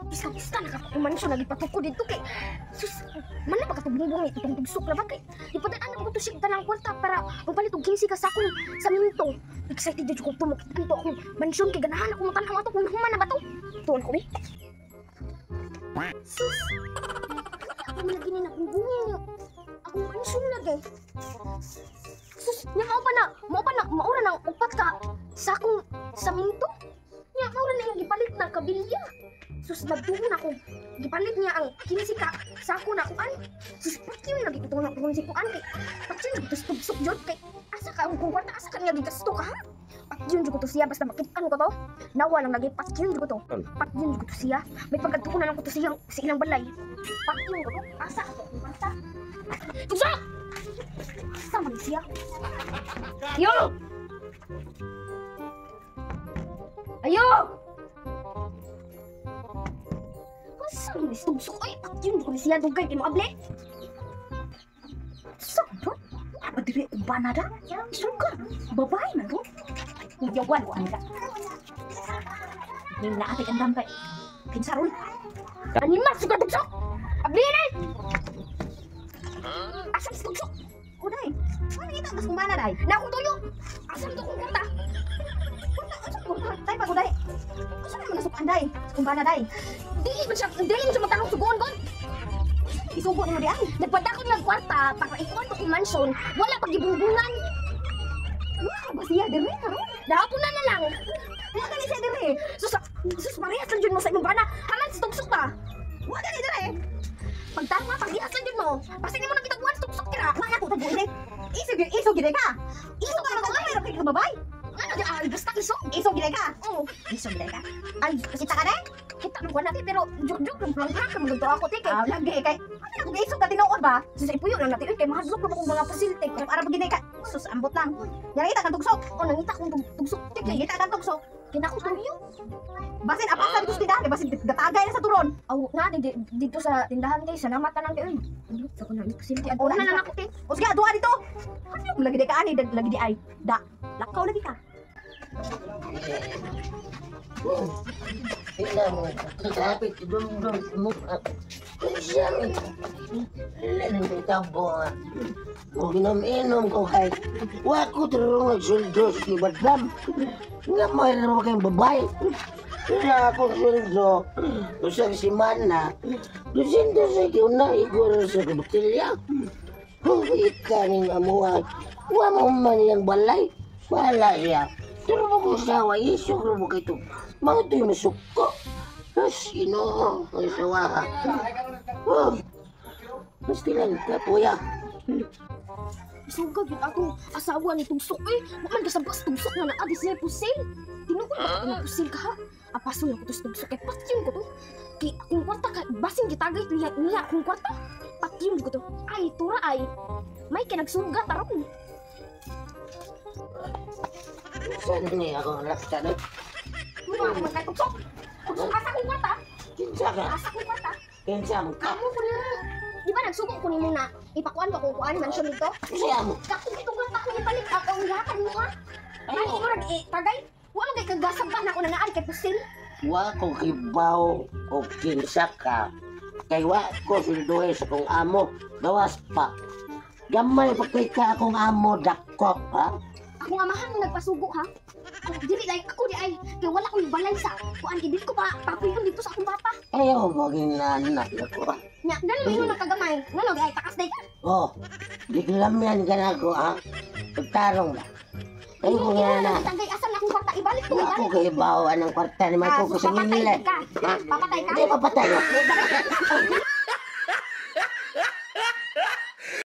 Bisa nakakakumansyon lagi patuko dito kay sus mana ba katubong itong tugsok na ba kay iputan anak ko to siya tanang kwarta para magpalit og 15 ka sa akong sa minto. Excited jud ko tumakit to akong mansyon kay ganahan ako tanang ato kung human na ba to. Tuon ko bi. Sus. Ako man gini na kung bungin akong mansyon lagi. Sus, nya mo pa na maura nang upat ka sa akong sa minto. Nya maura na yung gipalit na kabilya. Sus, nagtuon ako. Gipalit niya ang 15 ka sa ako na kuan. Sus, patyo na gituon ako si kuan kay. Patyo na tugsok jud kay. Asa ka kung kwarta asa ka niya gigasto ka ha? Patyo jud ko to siya basta makitaan ko to. Nawa lang lagi patyo jud ko to. Patyo jud ko to siya. May pagkatuon na ko to siya sa ilang balay. Patyo ko to. Asa ka to kwarta. Tugsok! Asa man siya? Yo! Ayo! Saan ni tugsok? Ay, patyon ko ni siya dugay kay mo able. Saan to? Apa dire ubana da? Suka. Babae man to. Uyawan ko anda. Ning na ate andam kay. Kinsaron. Ani mas suka tugsok. Able na. Asa si tugsok? Uday. Ano kita mas kumana dai? Na akong tuyo. Asa to kung kanta? Asa ko tay pa ko dai. Asa man nasuk anday? Kumbana dai. Dili mo siya magtanong sugon gon. Isugon mo diyan. Nagpadakot ng kwarta para ikuan to kung mansion. Wala pag gibungbungan. Wala ba siya dire karon? Dahapon na lang. Wala ni siya dire. Sus Maria san jud mo sa imong bana. Haman si tugsok ta. Wala ni dire. Pagtarma pag-ias lang jud mo. Pasti ni mo nakita kuan tugsok kira. Wala ko tagbo dire. Iso gid ka. Iso ka ba kay ka babay? Ano di ay basta iso? Iso gid ka. Oo. Iso gid ka. Ay kita ka na? Kita nung natin pero jug lang ka magto ako ti kay lagi kay ano ko isog ka tinuod ba sus ipuyo lang natin kay mahadlok na kong mga facility kung ara pagini ka sus ambot lang nakita kang tugsok o nangita kong tugsok ti kay kita kang tugsok kinako tuyo basin apa sa gusto tindahan basin gatagay na sa turon aw na dito sa tindahan kay sa namatan lang kay sa ko na facility ad na lang ako ti o sige adua dito ano lagi di ka ani lagi di ay da lakaw lagi ka. Tingnan mo, kapit dum-dum mo. Siya rin tambo nga. Kung inom-inom ko kahit wako turong nagsuldos ni Badlam. Nga mayroon mo kayong babae. Kaya akong suldo, usang si Mana, lusinda sa kiuna, iguro sa kabutilya. Kung ikaning amuhan, huwag mo man yung balay, wala siya. Pero mo kung sawa, isok mo kayo ito. Mga ito'y masuko. Sino? Ay sawa ka. Oh, basta lang ka, puya. Isugag yun akong asawa ni Tugsok eh. Waman kasabas Tugsok na naadi siya pusil. Tinukon ba ako na pusil ka ha? Apasol ako to Tugsok eh. Patyong ko to. Kaya akong kwarta ka, basing kitagay niya akong kwarta. Patyong ko to. Ay, tura ay. May kinagsugat aron. Saan niya ako laksa na? Muna ako magkay Tugsok. Tugsok, asa akong kwarta? Kinsa ka? Asa akong kwarta? Kinsa mo ka? Amo ko na. Di ba nagsugo ko ni muna? Ipakuan ko kung kuan mansion dito? Kinsa mo? Kakong ito kwarta ko ipalit ako ang lakan mo ha? Ay, ito tagay. Wala kay kagasab ba na ako nangaan kay pusil? Wa ko kibaw o kinsa ka. Kay wa ko sulduhe sa kong amo. Gawas pa. Gamay pa kay ka akong amo dakop ha? Ako nga mahal mo nagpasugo ha? Dili ay ako di ay kay wala ko yung balay sa kuan dili ko pa papuyon dito sa akong papa. Ayaw mo ginanak ako. Nya, dali mo nakagamay. Ngano di ay takas day ka? Oh, di kilamian ka na ako ha. Pagtarong ba? Ay ko nga na. Tagay asan akong kwarta ibalik ko Wa ko kay bawa ng kwarta ni Marco ko sa papatay nila. ka. Papatay ka. Hindi papatay.